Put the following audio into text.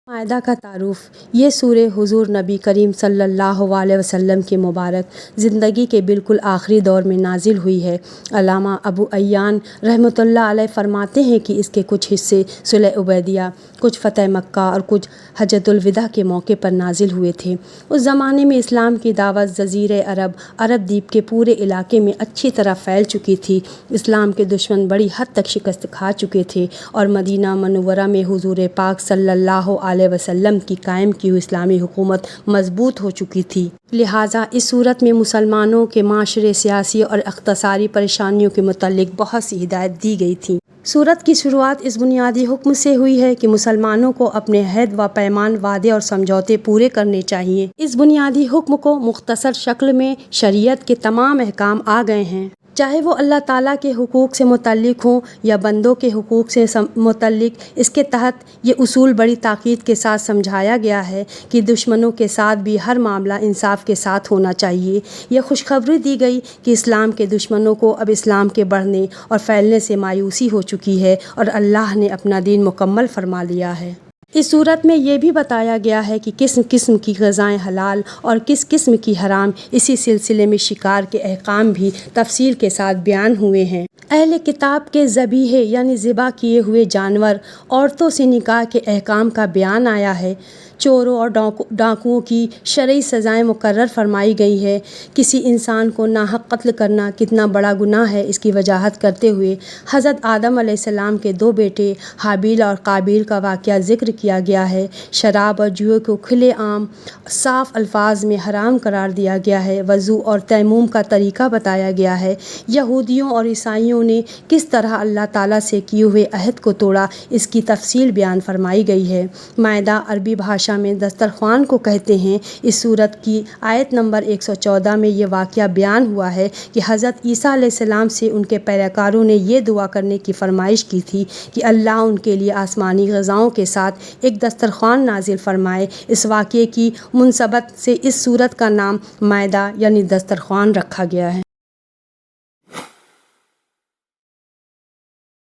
مائدہ کا تعارف۔ یہ سورہ حضور نبی کریم صلی اللہ علیہ وسلم کے مبارک زندگی کے بالکل آخری دور میں نازل ہوئی ہے۔ علامہ ابو عیان رحمۃ اللہ علیہ فرماتے ہیں کہ اس کے کچھ حصے صلح حدیبیہ، کچھ فتح مکہ اور کچھ حجۃ الوداع کے موقع پر نازل ہوئے تھے۔ اس زمانے میں اسلام کی دعوت جزیرہ عرب دیپ کے پورے علاقے میں اچھی طرح پھیل چکی تھی۔ اسلام کے دشمن بڑی حد تک شکست کھا چکے تھے اور مدینہ منورہ میں حضور پاک صلی اللہ علیہ وسلم کی قائم کی ہوئی اسلامی حکومت مضبوط ہو چکی تھی۔ لہٰذا اس صورت میں مسلمانوں کے معاشرے، سیاسی اور اقتصادی پریشانیوں کے متعلق بہت سی ہدایت دی گئی تھیں۔ سورت کی شروعات اس بنیادی حکم سے ہوئی ہے کہ مسلمانوں کو اپنے عہد و پیمان، وعدے اور سمجھوتے پورے کرنے چاہیے۔ اس بنیادی حکم کو مختصر شکل میں شریعت کے تمام احکام آ گئے ہیں، چاہے وہ اللہ تعالیٰ کے حقوق سے متعلق ہوں یا بندوں کے حقوق سے متعلق۔ اس کے تحت یہ اصول بڑی تاکید کے ساتھ سمجھایا گیا ہے کہ دشمنوں کے ساتھ بھی ہر معاملہ انصاف کے ساتھ ہونا چاہیے۔ یہ خوشخبری دی گئی کہ اسلام کے دشمنوں کو اب اسلام کے بڑھنے اور پھیلنے سے مایوسی ہو چکی ہے اور اللہ نے اپنا دین مکمل فرما لیا ہے۔ اس صورت میں یہ بھی بتایا گیا ہے کہ کس قسم کی غذائیں حلال اور کس قسم کی حرام۔ اسی سلسلے میں شکار کے احکام بھی تفصیل کے ساتھ بیان ہوئے ہیں۔ اہل کتاب کے ذبیحہ یعنی ذبح کیے ہوئے جانور، عورتوں سے نکاح کے احکام کا بیان آیا ہے۔ چوروں اور ڈاکوؤں کی شرعی سزائیں مقرر فرمائی گئی ہے۔ کسی انسان کو ناحق قتل کرنا کتنا بڑا گناہ ہے، اس کی وضاحت کرتے ہوئے حضرت آدم علیہ السلام کے دو بیٹے حابیل اور قابیل کا واقعہ ذکر کیا گیا ہے۔ شراب اور جوئے کو کھلے عام صاف الفاظ میں حرام قرار دیا گیا ہے۔ وضو اور تیمم کا طریقہ بتایا گیا ہے۔ یہودیوں اور عیسائیوں نے کس طرح اللہ تعالیٰ سے کیے ہوئے عہد کو توڑا، اس کی تفصیل بیان فرمائی گئی ہے۔ مائدہ عربی بھاشا میں دسترخوان کو کہتے ہیں۔ اس سورت کی آیت نمبر 114 میں یہ واقعہ بیان ہوا ہے کہ حضرت عیسیٰ علیہ السلام سے ان کے پیروکاروں نے یہ دعا کرنے کی فرمائش کی تھی کہ اللہ ان کے لیے آسمانی غذاؤں کے ساتھ ایک دسترخوان نازل فرمائے۔ اس واقعے کی مناسبت سے اس سورت کا نام مائدہ یعنی دسترخوان رکھا گیا ہے۔